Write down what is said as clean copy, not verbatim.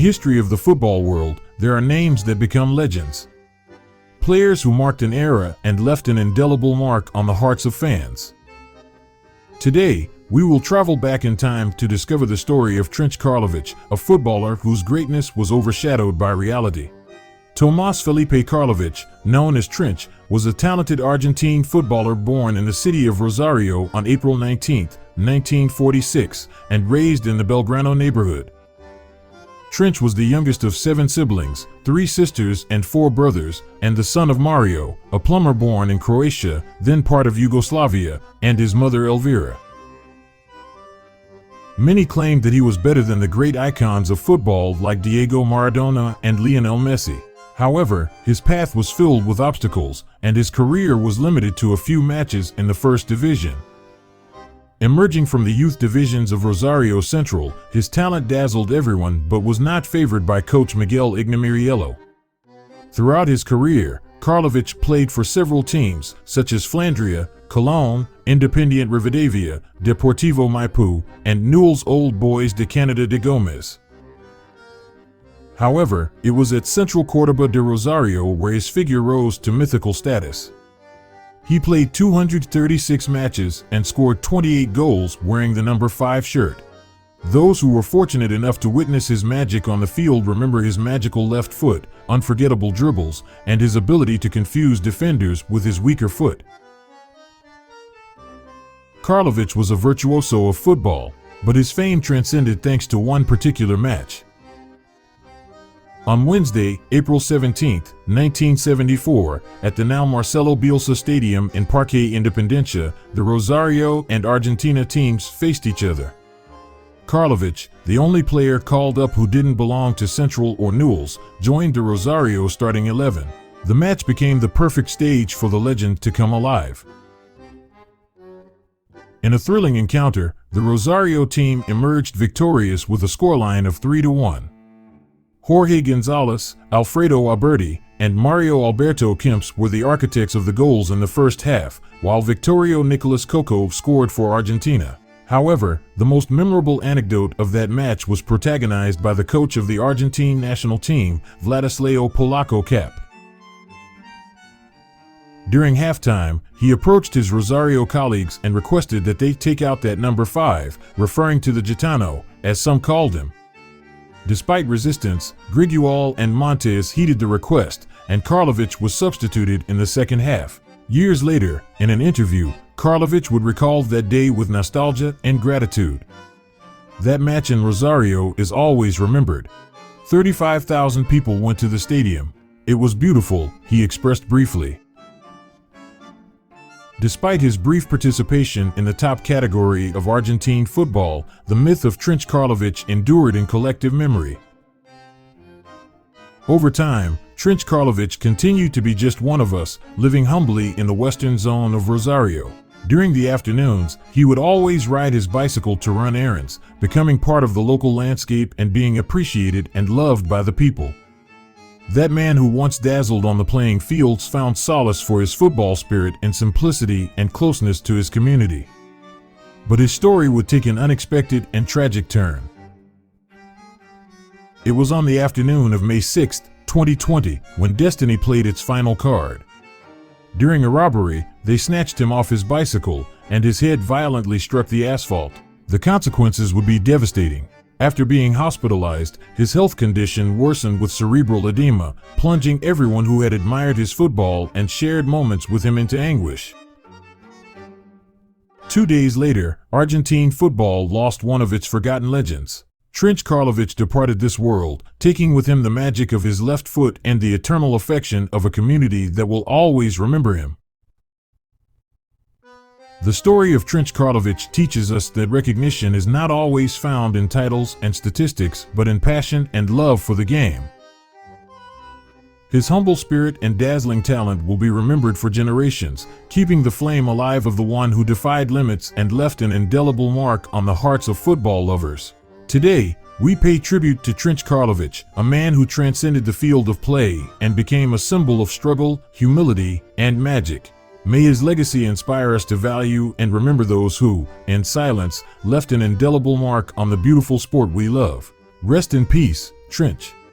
history of the football world, there are names that become legends. Players who marked an era and left an indelible mark on the hearts of fans. Today, we will travel back in time to discover the story of Trinche Carlovich, a footballer whose greatness was overshadowed by reality. Tomás Felipe Carlovich, known as Trinche, was a talented Argentine footballer born in the city of Rosario on April 19, 1946, and raised in the Belgrano neighborhood. Trinche was the youngest of 7 siblings, 3 sisters and 4 brothers, and the son of Mario, a plumber born in Croatia, then part of Yugoslavia, and his mother Elvira. Many claimed that he was better than the great icons of football like Diego Maradona and Lionel Messi. However, his path was filled with obstacles, and his career was limited to a few matches in the first division. Emerging from the youth divisions of Rosario Central, his talent dazzled everyone but was not favored by coach Miguel Ignemiriello. Throughout his career, Carlovich played for several teams, such as Flandria, Cologne, Independiente Rivadavia, Deportivo Maipú, and Newell's Old Boys de Canada de Gómez. However, it was at Central Córdoba de Rosario where his figure rose to mythical status. He played 236 matches and scored 28 goals wearing the number 5 shirt. Those who were fortunate enough to witness his magic on the field remember his magical left foot, unforgettable dribbles, and his ability to confuse defenders with his weaker foot. Carlovich was a virtuoso of football, but his fame transcended thanks to one particular match. On Wednesday, April 17, 1974, at the now Marcelo Bielsa Stadium in Parque Independencia, the Rosario and Argentina teams faced each other. Carlovich, the only player called up who didn't belong to Central or Newell's, joined the Rosario starting 11. The match became the perfect stage for the legend to come alive. In a thrilling encounter, the Rosario team emerged victorious with a scoreline of 3-1. Jorge Gonzalez, Alfredo Alberti, and Mario Alberto Kempes were the architects of the goals in the first half, while Victorio Nicolas Coco scored for Argentina. However, the most memorable anecdote of that match was protagonized by the coach of the Argentine national team, Vladislao Polacco Cap. During halftime, he approached his Rosario colleagues and requested that they take out that number 5, referring to the Gitano, as some called him. Despite resistance, Grigual and Montes heeded the request, and Carlovich was substituted in the second half. Years later, in an interview, Carlovich would recall that day with nostalgia and gratitude. That match in Rosario is always remembered. 35,000 people went to the stadium. It was beautiful, he expressed briefly. Despite his brief participation in the top category of Argentine football, the myth of Trinche Carlovich endured in collective memory. Over time, Trinche Carlovich continued to be just one of us, living humbly in the western zone of Rosario. During the afternoons, he would always ride his bicycle to run errands, becoming part of the local landscape and being appreciated and loved by the people. That man who once dazzled on the playing fields found solace for his football spirit in simplicity and closeness to his community. But his story would take an unexpected and tragic turn. It was on the afternoon of May 6, 2020, when destiny played its final card. During a robbery, they snatched him off his bicycle, and his head violently struck the asphalt. The consequences would be devastating. After being hospitalized, his health condition worsened with cerebral edema, plunging everyone who had admired his football and shared moments with him into anguish. 2 days later, Argentine football lost one of its forgotten legends. Trinche Carlovich departed this world, taking with him the magic of his left foot and the eternal affection of a community that will always remember him. The story of Trinche Carlovich teaches us that recognition is not always found in titles and statistics, but in passion and love for the game. His humble spirit and dazzling talent will be remembered for generations, keeping the flame alive of the one who defied limits and left an indelible mark on the hearts of football lovers. Today, we pay tribute to Trinche Carlovich, a man who transcended the field of play and became a symbol of struggle, humility, and magic. May his legacy inspire us to value and remember those who, in silence, left an indelible mark on the beautiful sport we love. Rest in peace, Trinche.